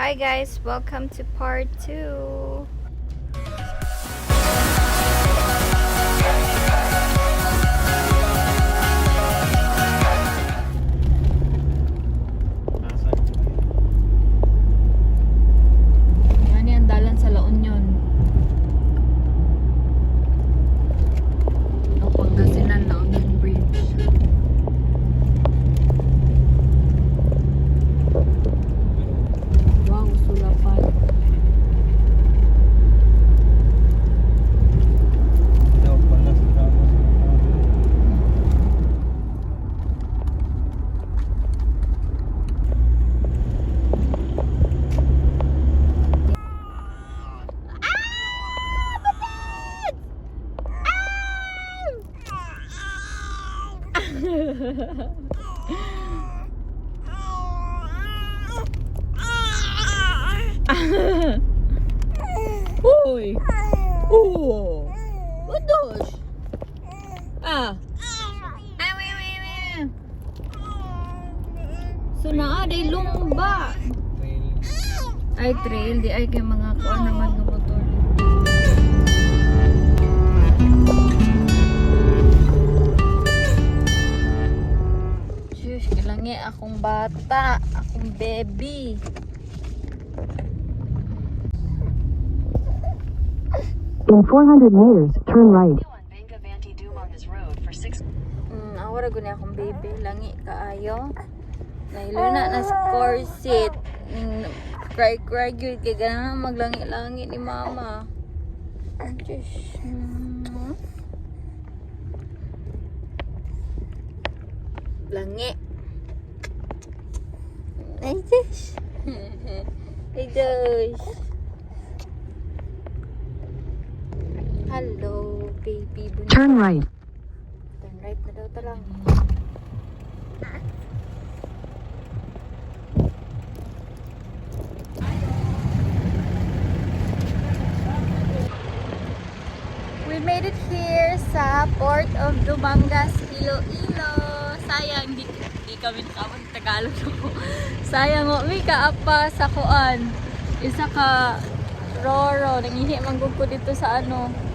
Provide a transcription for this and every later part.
Hi guys, welcome to part 2. Yan yung dalan sa La Union. O Pangasinan La Union Bridge. Wow, sulapan. Uy! Oh! Udos! Ah! So naa day lumba. Ay trail di ay kay mga kuan naman ng motor. Shush, kilangi akong bata, akong baby. In 400 meters, turn right. Awara gud ni akong baby, langi kaayo. Nailo na sa car seat. Cry gyud kay ganahan maglangi-langi ni mama. Just langi. Ay just. Ay just. Hello, baby. Turn right. Turn right na daw talang. We made it here sa Port of Dumangas, Iloilo. Sayang, di kami nakawag Tagalog ako. Sayang, may kaapa sa kuan. Isa ka Roro, nangihi manggug ko dito sa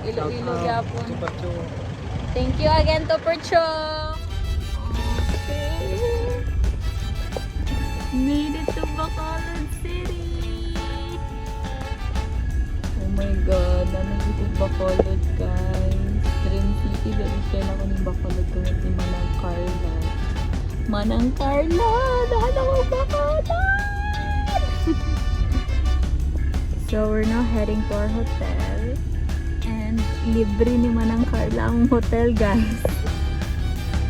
Iloilo gyapon. Thank you again to Percho. Okay. Made it to Bacolod City. Oh my god, dito Bacolod guys. Dream City, dali kaya ako ng Bacolod tungod ni Manang Carla. Manang Carla, dahil ako Bacolod! So we're now heading to our hotel. And libre ni Manang Carla ang hotel guys.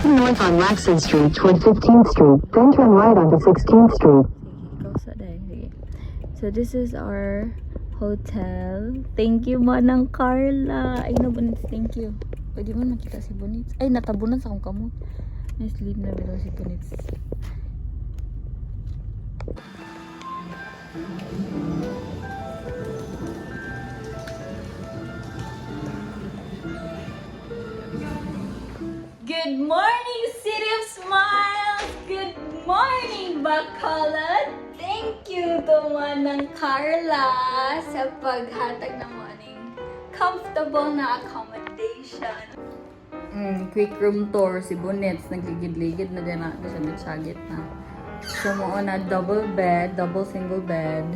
Turn north on Laxon Street toward 15th Street, then turn right onto 16th Street. So this is our hotel. Thank you Manang Carla. Ay na Bonits, thank you. Pwede mo makita si Bonits. Ay natabunan sa akong kamot. Sleep na bilo si Bonits. Good morning, City of Smiles! Good morning, Bacolod! Thank you to Manang Carla sa paghatag ng morning comfortable na accommodation. Quick room tour si Bonets, nagligid-ligid na din natin sa midsagit na. So mo na double single bed.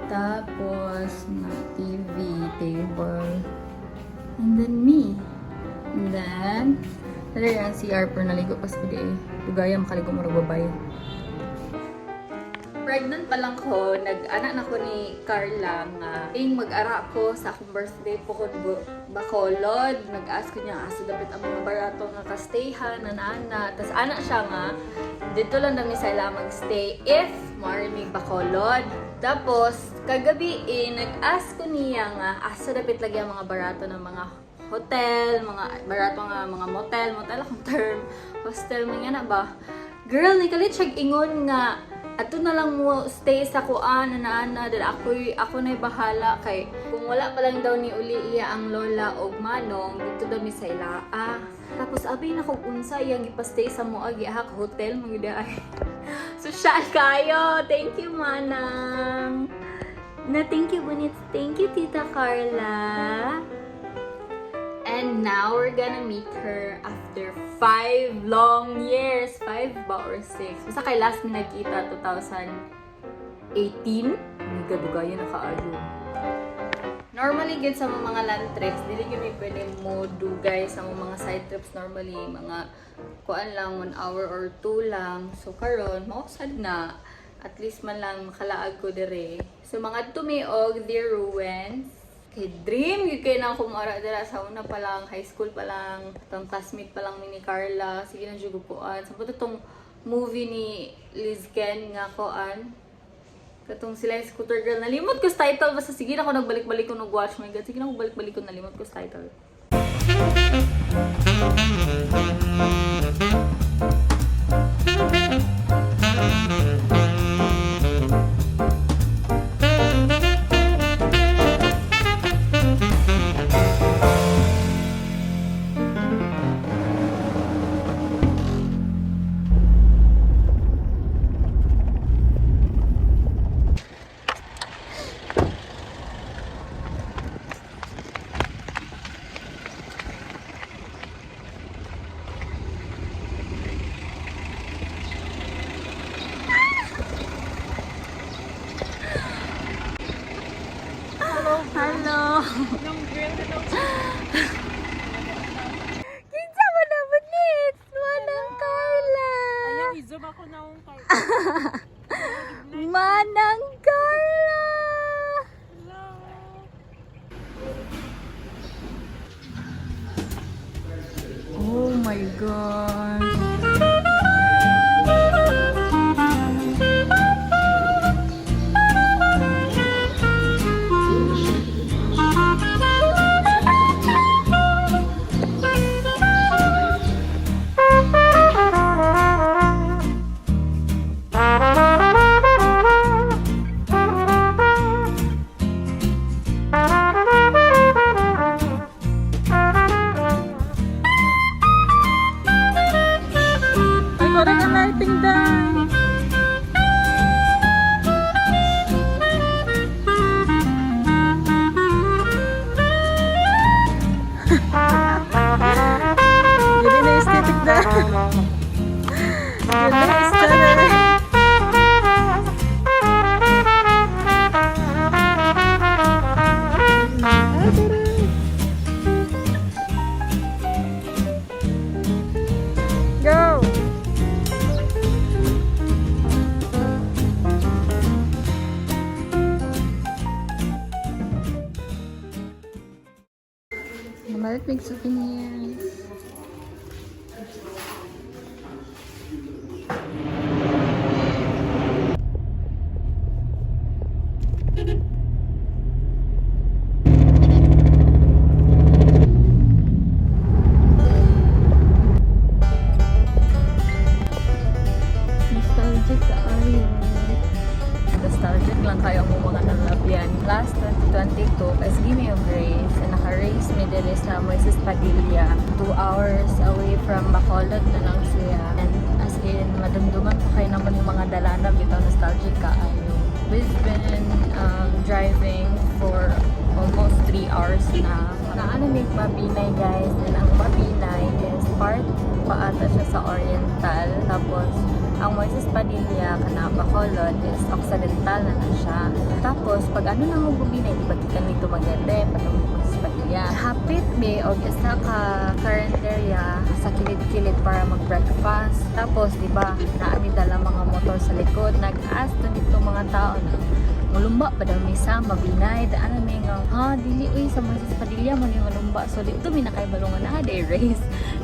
Tapos na TV, table. And then me. And then dali ang CR pero naligo pa sa pwede tugaya makaligo mo ragbabay. Pregnant pa lang ko, nag-anak na ko ni Carla nga mag-ara ko sa akong birthday po ko Bacolod. Nag-ask ko niya aso dapat ang mga barato nga kastayhan na nana. Tapos anak siya nga dito lang dami sila mag-stay if maraming Bacolod. Tapos kagabi nag-ask ko niya nga aso dapat lagi ang mga barato ng mga hotel, mga barato nga mga motel akong term, hostel mga na ba. Girl, nikalit siya ingon nga ato na lang mo stay sa kuan na dahil ako na bahala kay kung wala pa lang daw ni uli iya ang lola og manong dito daw mi sa ilaa. Tapos abi na kog unsa iyang ipastay sa moagi hotel mo gid ay. Social kayo. Thank you, Mana. Na thank you, Bunit. Thank you, Tita Carla. And now we're gonna meet her after 5 long years. 5 ba or 6? Basta kay last mi nagkita 2018. May gadugayan na kaayo. Normally, gid sa mga land trips, dili kami pwede mo dugay sa mga side trips. Normally, mga kuan lang, 1 hour or 2 lang. So, karon mausad na. At least man lang makalaag ko dire. So, mga tumiog, dear ruins. Kay dream, yun kayo na kumara dira sa una pa lang, high school pa lang, itong classmate pa lang ni Carla. Sige na jugupuan. Sa puto itong movie ni Liz Ken nga koan. Katong sila yung Scooter Girl. Nalimot ko sa title. Basta sige na ako nagbalik-balik ko nag-watch. My God, sige na ako balik-balik ko. Nalimot ko sa title. Hello! Kinsa mo na bunit? Manang Carla! Ayaw, i-zoom ako na akong card. Manang Carla! Oh my God! Balik big souvenirs. Nostalgic kayo. Nostalgic lang kayo ang mga nalabyan. Last 2022, as Gimme of Grace, and naka-race mi dili sa Moises Padilla. 2 hours away from Bacolod na lang siya. And as in, madumduman pa kayo naman yung mga dalanab. Ito, nostalgic kayo. We've been driving for almost 3 hours na. Naanamig Mabinay, guys. And ang Mabinay is part paata siya sa Oriental. Tapos, ang Moises Padilla, kana Bacolod, is Occidental na siya. Tapos, pag ano na mo Mabinay, di ba kita nito Magete, patong Moises Padilla. Hapit may og isa ka karinderya sa kilid-kilid para mag-breakfast. Tapos, di ba, naami dala mga motor sa likod. Nag-ask to nito mga tao na mulumba pa daw may sa Mabinay. Daan na nga, ha, dili, uy, sa Moises Padilla, man yung malumba. So, dito may nakaibalungan na, day race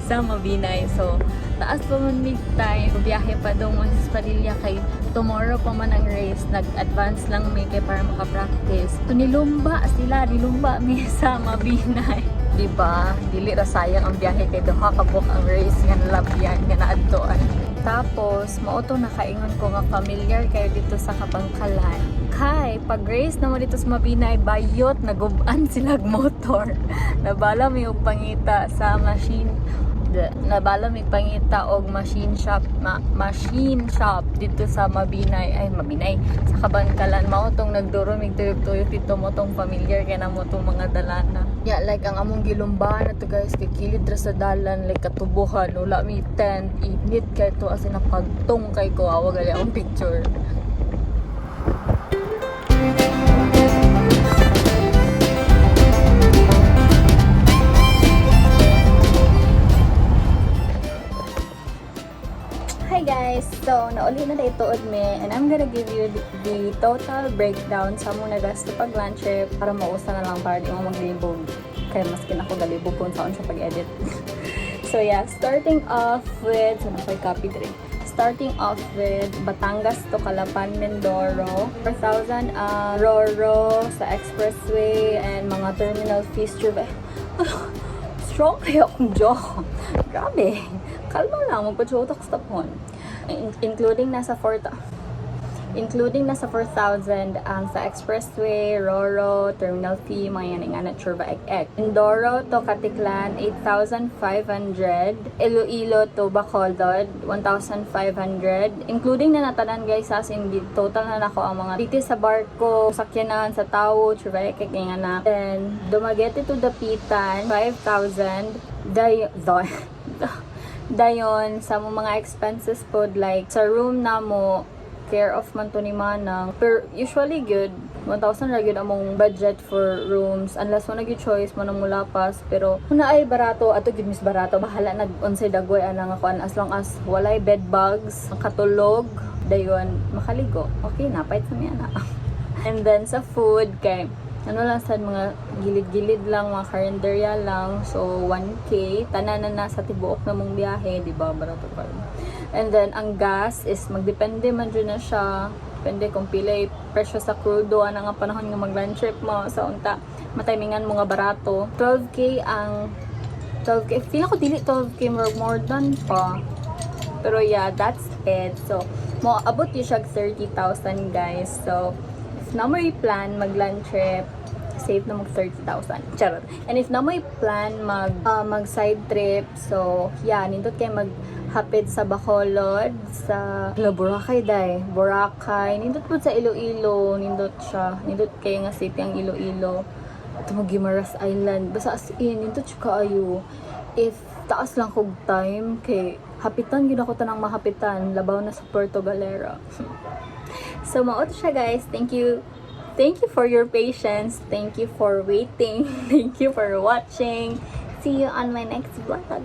sa Mabinay. So, taas pa man may time. Biyahe pa daw Moises Padilla kay tomorrow pa man ang race. Nag-advance lang may kay para makapractice. So, nilumba sila, nilumba may sa Mabinay. Diba? Dili ra sayang ang biyahe kay duha ka book ang race nga nalabyan nga naadtoan. Tapos, mauto nakaingon ko nga familiar kayo dito sa Kabangkalan. Kay, pag race naman dito sa Mabinay, bayot, naguban sila motor. Nabala may pangita sa machine Nabala may pangita og machine shop dito sa Mabinay sa Kabangkalan. Mao tong nagduro mig tuyok-tuyok dito mo tong familiar kay na mo tong mga dalana. Yeah, like ang among gilumbahan na to guys kay kilid ra sa dalan like katubuhan wala mi tent init kay to as in napagtong kay ko awa gali ang picture. Hi guys! So, nauli na tayo tuod me and I'm gonna give you the total breakdown sa mong nagasto pag lunch trip para mausa na lang para di mo maglibog. Kaya maskin ako galibog kung saan siya pag-edit. So yeah, starting off with, starting off with Batangas to Calapan, Mindoro, 4,000 Roro sa Expressway and mga terminal fees. Strong kayo akong joke. Grabe. Kalma lang, magpa-chotak sa tapon. Including nasa 4,000 ang sa Expressway, Roro, terminal fee, mga yan nga na Churba Ek. Mindoro to Katiklan, 8,500. Iloilo to Bacolod, 1,500. Including na natanan guys, as in total na nako ang mga titi sa barko, sakyanan sa tao, Churba Ek nga na. Then, Dumaguete to Dapitan, 5,000. Dayon, sa mga expenses po, like sa room na mo, care of man to ni Manang. Pero usually good, 1,000 ra gyud among budget for rooms unless mo nag choice mo nang mulapas. Pero kung na ay barato, ato gyud mis barato, bahala nag unsay dagway ana nga kuan as long as walay bed bugs, katulog, dayon makaligo. Okay na, pait sa miya na. And then sa food kay ano lang sa mga gilid-gilid lang, mga karinderya lang. So, 1K. Tanan na sa tibuok na mong biyahe, di ba? Barato pa rin. And then, ang gas is magdepende man dyan na siya. Depende kung pila presyo sa crudo. Ano nga panahon nga mag-lunch trip mo. Sa unta, matimingan mo nga barato. 12K ang... 12K. Feel ko dili 12K more than pa. Pero yeah, that's it. So, mo abot yung siya 30,000 guys. So, na mo plan mag-lunch trip, save na mag 30,000. Charot. And if na mo plan mag side trip, so yeah, nindot kay maghapit sa Bacolod, sa Boracay day. Boracay, nindot po sa Iloilo, nindot kay nga city ang Iloilo. At mo Guimaras Island, basta as in, nindot siya kaayo. If taas lang kog time, kay hapitan gyud ako tanang mahapitan, labaw na sa Puerto Galera. So, maot siya guys. Thank you for your patience. Thank you for waiting. Thank you for watching. See you on my next vlog.